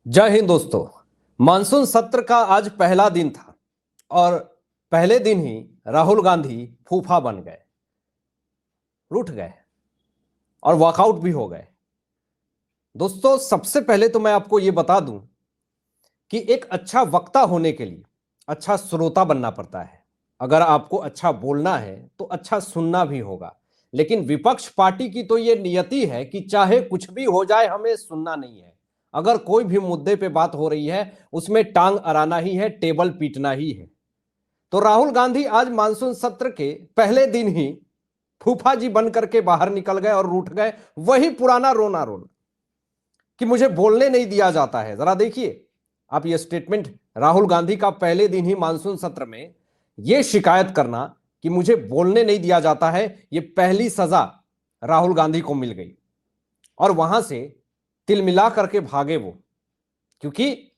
जय हिंद दोस्तों। मानसून सत्र का आज पहला दिन था और पहले दिन ही राहुल गांधी फूफा बन गए, रूठ गए और वॉकआउट भी हो गए। दोस्तों, सबसे पहले तो मैं आपको यह बता दूं कि एक अच्छा वक्ता होने के लिए अच्छा श्रोता बनना पड़ता है। अगर आपको अच्छा बोलना है तो अच्छा सुनना भी होगा। लेकिन विपक्ष पार्टी की तो यह नियति है कि चाहे कुछ भी हो जाए, हमें सुनना नहीं है। अगर कोई भी मुद्दे पे बात हो रही है, उसमें टांग अड़ाना ही है, टेबल पीटना ही है। तो राहुल गांधी आज मानसून सत्र के पहले दिन ही फूफा जी बन करके बाहर निकल गए और रूठ गए। वही पुराना रोना रोना कि मुझे बोलने नहीं दिया जाता है। जरा देखिए आप, ये स्टेटमेंट राहुल गांधी का पहले दिन ही मानसून सत्र में यह शिकायत करना कि मुझे बोलने नहीं दिया जाता है, यह पहली सजा राहुल गांधी को मिल गई और वहां से तिलमिला करके भागे वो। क्योंकि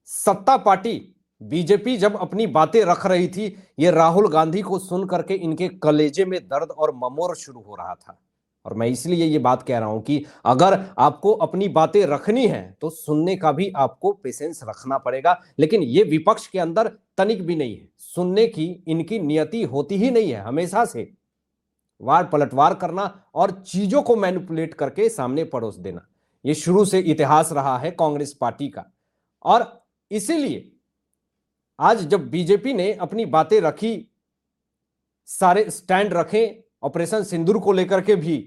सत्ता पार्टी बीजेपी जब अपनी बातें रख रही थी, ये राहुल गांधी को सुन करके इनके कलेजे में दर्द और ममोर शुरू हो रहा था। और मैं इसलिए ये बात कह रहा हूं कि अगर आपको अपनी बातें रखनी है तो सुनने का भी आपको पेशेंस रखना पड़ेगा। लेकिन ये विपक्ष के अंदर तनिक भी नहीं है, सुनने की इनकी नियति होती ही नहीं है। हमेशा से वार पलटवार करना और चीजों को मैनिपुलेट करके सामने परोस देना, यह शुरू से इतिहास रहा है कांग्रेस पार्टी का। और इसीलिए आज जब बीजेपी ने अपनी बातें रखी, सारे स्टैंड रखे ऑपरेशन सिंदूर को लेकर के भी,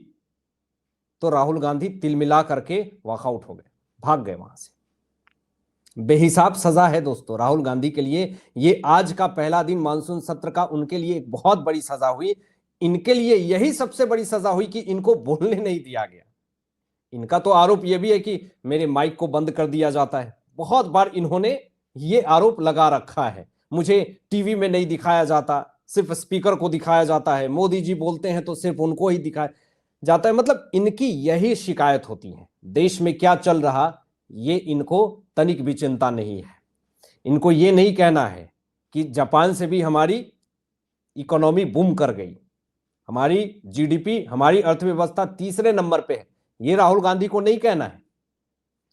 तो राहुल गांधी तिलमिला करके वॉकआउट हो गए, भाग गए वहां से। बेहिसाब सजा है दोस्तों राहुल गांधी के लिए। ये आज का पहला दिन मानसून सत्र का उनके लिए एक बहुत बड़ी सजा हुई। इनके लिए यही सबसे बड़ी सजा हुई कि इनको बोलने नहीं दिया गया। इनका तो आरोप यह भी है कि मेरे माइक को बंद कर दिया जाता है। बहुत बार इन्होंने ये आरोप लगा रखा है, मुझे टीवी में नहीं दिखाया जाता, सिर्फ स्पीकर को दिखाया जाता है। मोदी जी बोलते हैं तो सिर्फ उनको ही दिखाया जाता है। मतलब इनकी यही शिकायत होती है। देश में क्या चल रहा ये इनको तनिक भी चिंता नहीं है। इनको ये नहीं कहना है कि जापान से भी हमारी इकोनॉमी बूम कर गई, हमारी जीडीपी, हमारी अर्थव्यवस्था तीसरे नंबर पे है। ये राहुल गांधी को नहीं कहना है।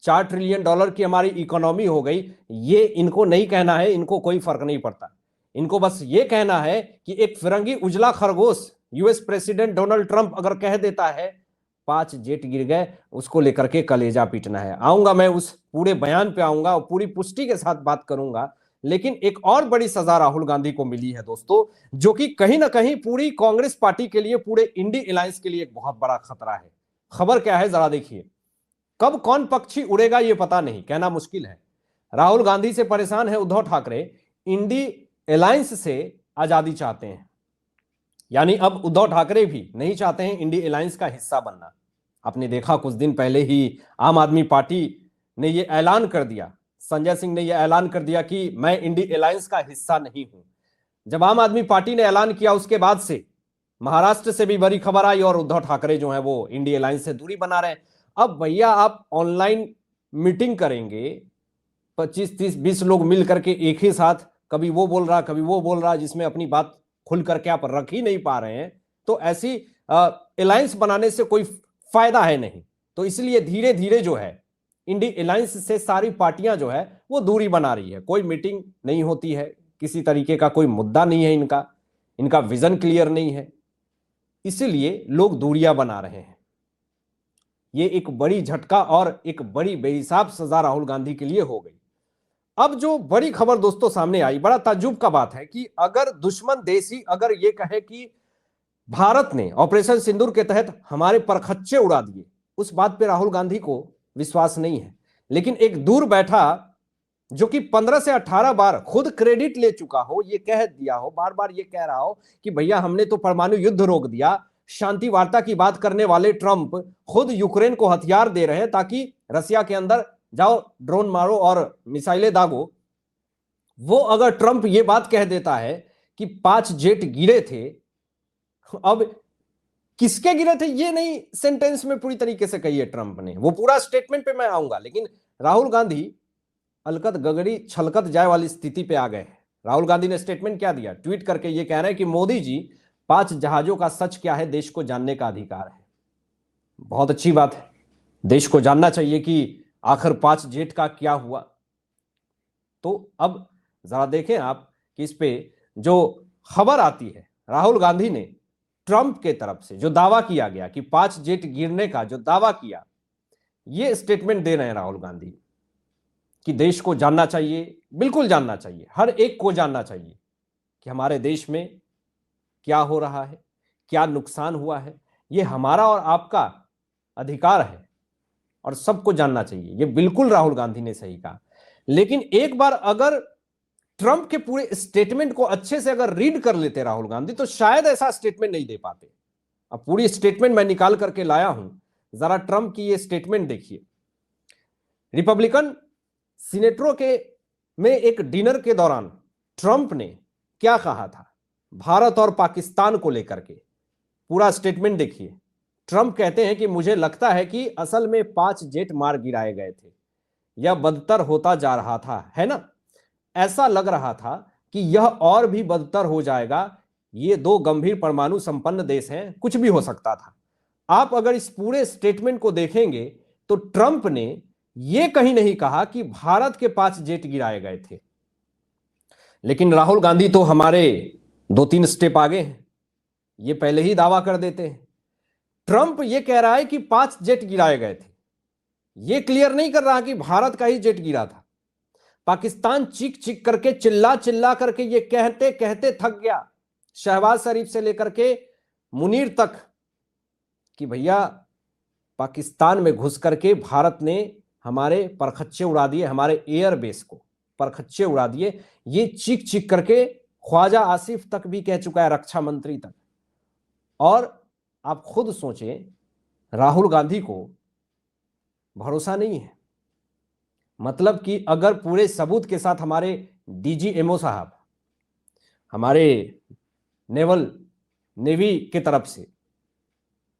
$4 ट्रिलियन की हमारी इकोनॉमी हो गई, ये इनको नहीं कहना है। इनको कोई फर्क नहीं पड़ता। इनको बस ये कहना है कि एक फिरंगी उजला खरगोश यूएस प्रेसिडेंट डोनाल्ड ट्रंप अगर कह देता है 5 जेट गिर गए, उसको लेकर के कलेजा पीटना है। आऊंगा मैं उस पूरे बयान पे आऊंगा और पूरी पुष्टि के साथ बात करूंगा। लेकिन एक और बड़ी सजा राहुल गांधी को मिली है दोस्तों, जो कि कहीं ना कहीं पूरी कांग्रेस पार्टी के लिए, पूरे इंडी अलायंस के लिए एक बहुत बड़ा खतरा है। खबर क्या है जरा देखिए। कब कौन पक्षी उड़ेगा ये पता नहीं, कहना मुश्किल है। राहुल गांधी से परेशान है उद्धव ठाकरे, इंडी अलायंस से आजादी चाहते हैं। यानी अब उद्धव ठाकरे भी नहीं चाहते हैं इंडी अलायंस का हिस्सा बनना। आपने देखा कुछ दिन पहले ही आम आदमी पार्टी ने यह ऐलान कर दिया, संजय सिंह ने यह ऐलान कर दिया कि मैं इंडी अलायंस का हिस्सा नहीं हूं। जब आम आदमी पार्टी ने ऐलान किया, उसके बाद से महाराष्ट्र से भी बड़ी खबर आई और उद्धव ठाकरे जो है वो इंडी अलायंस से दूरी बना रहे हैं। अब भैया आप ऑनलाइन मीटिंग करेंगे, 25 30 20 लोग मिल करके एक ही साथ, कभी वो बोल रहा कभी वो बोल रहा, जिसमें अपनी बात खुल करके आप रख ही नहीं पा रहे हैं, तो ऐसी अलायंस बनाने से कोई फायदा है नहीं। तो इसलिए धीरे धीरे जो है इंडी अलायंस से सारी पार्टियां जो है वो दूरी बना रही है। कोई मीटिंग नहीं होती है, किसी तरीके का कोई मुद्दा नहीं है, इनका विजन क्लियर नहीं है, इसीलिए लोग दूरियां बना रहे हैं। ये एक बड़ी झटका और एक बड़ी बेहिसाब सजा राहुल गांधी के लिए हो गई। अब जो बड़ी खबर दोस्तों सामने आई, बड़ा ताज्जुब का बात है कि अगर दुश्मन देश ही अगर ये कहे कि भारत ने ऑपरेशन सिंदूर के तहत हमारे परखच्चे उड़ा दिए, उस बात पे राहुल गांधी को विश्वास नहीं है। लेकिन एक दूर बैठा जो कि 15 से 18 बार खुद क्रेडिट ले चुका हो, ये कह दिया हो, बार बार ये कह रहा हो कि भैया हमने तो परमाणु युद्ध रोक दिया, शांति वार्ता की बात करने वाले ट्रंप खुद यूक्रेन को हथियार दे रहे हैं ताकि रसिया के अंदर जाओ, ड्रोन मारो और मिसाइलें दागो। वो अगर ट्रंप ये बात कह देता है कि 5 जेट गिरे थे, अब किसके गिरे थे ये नहीं सेंटेंस में पूरी तरीके से कही है ट्रंप ने। वो पूरा स्टेटमेंट पे मैं आऊंगा, लेकिन राहुल गांधी अलकत गगड़ी छलकत जाए वाली स्थिति पे आ गए। राहुल गांधी ने स्टेटमेंट क्या दिया, ट्वीट करके ये कह रहे हैं कि मोदी जी 5 जहाजों का सच क्या है देश को जानने का अधिकार है। बहुत अच्छी बात है, देश को जानना चाहिए कि आखिर 5 जेठ का क्या हुआ? तो अब जरा देखें आप कि इस पे जो खबर आती है, राहुल गांधी ने ट्रंप के तरफ से जो दावा किया गया कि 5 जेट गिरने का जो दावा किया, ये स्टेटमेंट दे रहे हैं राहुल गांधी कि देश को जानना चाहिए, बिल्कुल जानना चाहिए, हर एक को जानना चाहिए कि हमारे देश में क्या हो रहा है, क्या नुकसान हुआ है। ये हमारा और आपका अधिकार है और सबको जानना चाहिए। ये बिल्कुल राहुल गांधी ने सही कहा। लेकिन एक बार अगर ट्रंप के पूरे स्टेटमेंट को अच्छे से अगर रीड कर लेते राहुल गांधी तो शायद ऐसा स्टेटमेंट नहीं दे पाते। अब पूरी स्टेटमेंट मैं निकाल करके लाया हूं, जरा ट्रंप की ये स्टेटमेंट देखिए। रिपब्लिकन सीनेटरों के में एक डिनर के दौरान ट्रंप ने क्या कहा था भारत और पाकिस्तान को लेकर के, पूरा स्टेटमेंट देखिए। ट्रंप कहते हैं कि मुझे लगता है कि असल में 5 जेट मार गिराए गए थे, यह बदतर होता जा रहा था, है ना? ऐसा लग रहा था कि यह और भी बदतर हो जाएगा। ये 2 गंभीर परमाणु संपन्न देश हैं, कुछ भी हो सकता था। आप अगर इस पूरे स्टेटमेंट को देखेंगे तो ट्रंप ने यह कहीं नहीं कहा कि भारत के 5 जेट गिराए गए थे। लेकिन राहुल गांधी तो हमारे 2-3 स्टेप आगे हैं, ये पहले ही दावा कर देते हैं। ट्रंप ये कह रहा है कि 5 जेट गिराए गए थे, ये क्लियर नहीं कर रहा कि भारत का ही जेट गिरा था। पाकिस्तान चीख चीख करके, चिल्ला चिल्ला करके ये कहते कहते थक गया, शहबाज शरीफ से लेकर के मुनीर तक, कि भैया पाकिस्तान में घुस करके भारत ने हमारे परखच्चे उड़ा दिए, हमारे एयरबेस को परखच्चे उड़ा दिए। ये चीख चीख करके ख्वाजा आसिफ तक भी कह चुका है, रक्षा मंत्री तक। और आप खुद सोचें, राहुल गांधी को भरोसा नहीं है। मतलब कि अगर पूरे सबूत के साथ हमारे डीजीएमओ साहब, हमारे नेवी के तरफ से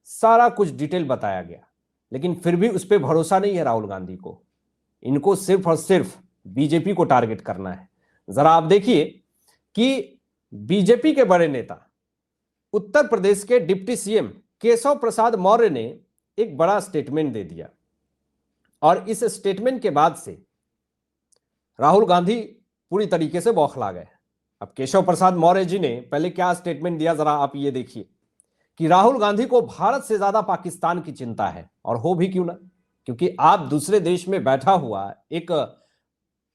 सारा कुछ डिटेल बताया गया, लेकिन फिर भी उस पर भरोसा नहीं है राहुल गांधी को। इनको सिर्फ और सिर्फ बीजेपी को टारगेट करना है। जरा आप देखिए कि बीजेपी के बड़े नेता उत्तर प्रदेश के डिप्टी सीएम केशव प्रसाद मौर्य ने एक बड़ा स्टेटमेंट दे दिया, और इस स्टेटमेंट के बाद से राहुल गांधी पूरी तरीके से बौखला गए। अब केशव प्रसाद मौर्य जी ने पहले क्या स्टेटमेंट दिया, जरा आप ये देखिए कि राहुल गांधी को भारत से ज्यादा पाकिस्तान की चिंता है, और हो भी क्यों ना, क्योंकि आप दूसरे देश में बैठा हुआ एक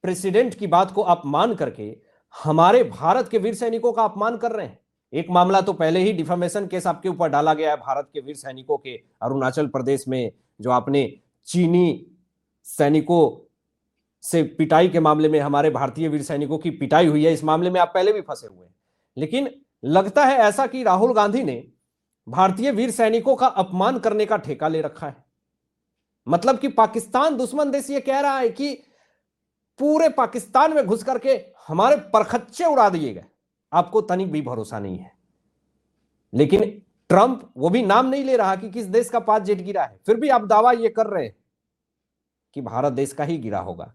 प्रेसिडेंट की बात को अपमान करके हमारे भारत के वीर सैनिकों का अपमान कर रहे हैं। एक मामला तो पहले ही डिफेमेशन केस आपके ऊपर डाला गया है भारत के वीर सैनिकों के, अरुणाचल प्रदेश में जो आपने चीनी सैनिकों से पिटाई के मामले में हमारे भारतीय वीर सैनिकों की पिटाई हुई है, इस मामले में आप पहले भी फंसे हुए हैं। लेकिन लगता है ऐसा कि राहुल गांधी ने भारतीय वीर सैनिकों का अपमान करने का ठेका ले रखा है। मतलब कि पाकिस्तान दुश्मन देश ये कह रहा है कि पूरे पाकिस्तान में घुस करके हमारे परखच्चे उड़ा दिए गए। आपको तनिक भी भरोसा नहीं है। लेकिन ट्रंप वो भी नाम नहीं ले रहा कि किस देश का 5 जेट गिरा है, फिर भी आप दावा ये कर रहे हैं कि भारत देश का ही गिरा होगा।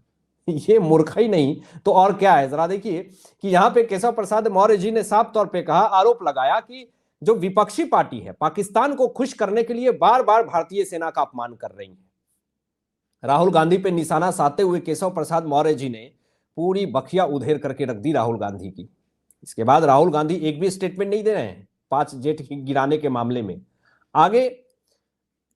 ये मूर्खई नहीं तो और क्या है। जरा देखिए कि यहां पे केशव प्रसाद मौर्य जी ने साफ तौर पे कहा, आरोप लगाया कि जो विपक्षी पार्टी है पाकिस्तान को खुश करने के लिए बार बार भारतीय सेना का अपमान कर रही है। राहुल गांधी पे निशाना साधते हुए केशव प्रसाद मौर्य जी ने पूरी बखिया उधेड़ करके रख दी राहुल गांधी की। इसके बाद राहुल गांधी एक भी स्टेटमेंट नहीं दे रहे हैं 5 जेट गिराने के मामले में। आगे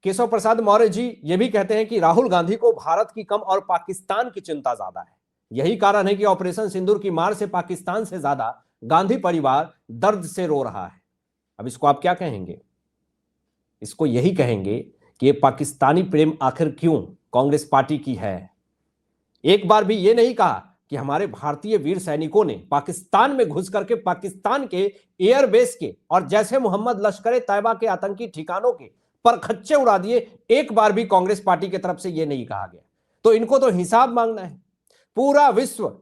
केशव प्रसाद मौर्य जी ये भी कहते हैं कि राहुल गांधी को भारत की कम और पाकिस्तान की चिंता ज्यादा है। यही कारण है कि ऑपरेशन सिंदूर की मार से पाकिस्तान से ज्यादा गांधी परिवार दर्द से रो रहा है। अब इसको आप क्या कहेंगे? इसको यही कहेंगे कि ये पाकिस्तानी प्रेम आखिर क्यों कांग्रेस पार्टी की है। एक बार भी ये नहीं कहा कि हमारे भारतीय वीर सैनिकों ने पाकिस्तान में घुस करके पाकिस्तान के एयरबेस के और जैसे मोहम्मद लश्कर तैयबा के आतंकी ठिकानों के परखच्चे उड़ा दिए। एक बार भी कांग्रेस पार्टी की तरफ से यह नहीं कहा गया। तो इनको तो हिसाब मांगना है। पूरा विश्व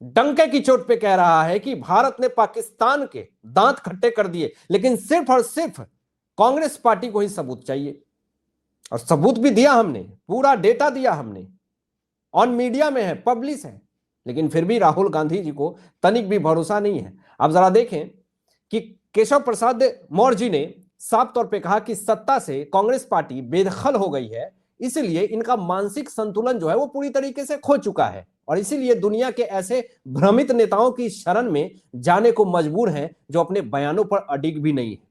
डंके की चोट पे कह रहा है कि भारत ने पाकिस्तान के दांत खट्टे कर दिए, लेकिन सिर्फ और सिर्फ कांग्रेस पार्टी को ही सबूत चाहिए। और सबूत भी दिया हमने, पूरा डेटा दिया हमने, ऑन मीडिया में है, पब्लिश है, लेकिन फिर भी राहुल गांधी जी को तनिक भी भरोसा नहीं है। अब जरा देखें कि केशव प्रसाद मौर्य जी ने साफ तौर पे कहा कि सत्ता से कांग्रेस पार्टी बेदखल हो गई है, इसलिए इनका मानसिक संतुलन जो है वो पूरी तरीके से खो चुका है और इसीलिए दुनिया के ऐसे भ्रमित नेताओं की शरण में जाने को मजबूर हैं जो अपने बयानों पर अडिग भी नहीं है।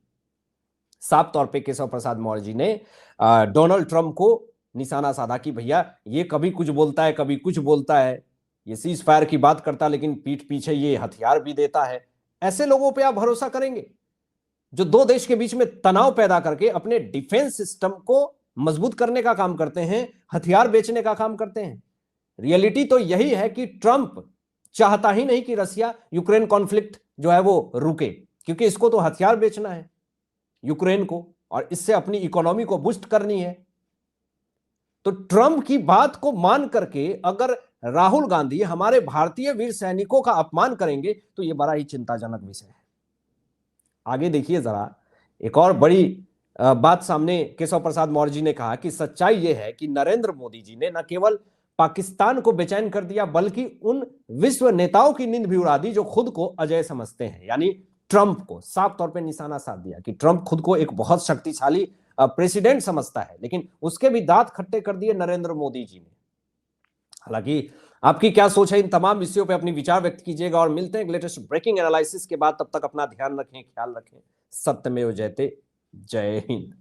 साफ तौर पे केशव प्रसाद मौर्य जी ने डोनाल्ड ट्रंप को निशाना साधा कि भैया ये कभी कुछ बोलता है, कभी कुछ बोलता है, ये सीज फायर की बात करता है लेकिन पीठ पीछे ये हथियार भी देता है। ऐसे लोगों पे आप भरोसा करेंगे जो दो देश के बीच में तनाव पैदा करके अपने डिफेंस सिस्टम को मजबूत करने का काम करते हैं, हथियार बेचने का काम करते हैं। रियलिटी तो यही है कि ट्रंप चाहता ही नहीं कि रसिया यूक्रेन कॉन्फ्लिक्ट जो है वो रुके, क्योंकि इसको तो हथियार बेचना है यूक्रेन को और इससे अपनी इकोनॉमी को बूस्ट करनी है। तो ट्रंप की बात को मान करके अगर राहुल गांधी हमारे भारतीय वीर सैनिकों का अपमान करेंगे तो यह बड़ा ही चिंताजनक विषय है। आगे देखिए जरा, एक और बड़ी बात सामने केशव प्रसाद मौर्य जी ने कहा कि सच्चाई यह है कि नरेंद्र मोदी जी ने न केवल पाकिस्तान को बेचैन कर दिया बल्कि उन विश्व नेताओं की नींद भी उड़ा दी जो खुद को अजय समझते हैं, यानी ट्रंप को साफ तौर पे निशाना साध दिया कि ट्रंप खुद को एक बहुत शक्तिशाली प्रेसिडेंट समझता है, लेकिन उसके भी दांत खट्टे कर दिए नरेंद्र मोदी जी ने। हालांकि आपकी क्या सोच है इन तमाम विषयों पे अपनी विचार व्यक्त कीजिएगा और मिलते हैं लेटेस्ट ब्रेकिंग एनालिसिस के बाद। तब तक अपना ध्यान रखें, ख्याल रखें। सत्यमेव जयते। जय हिंद।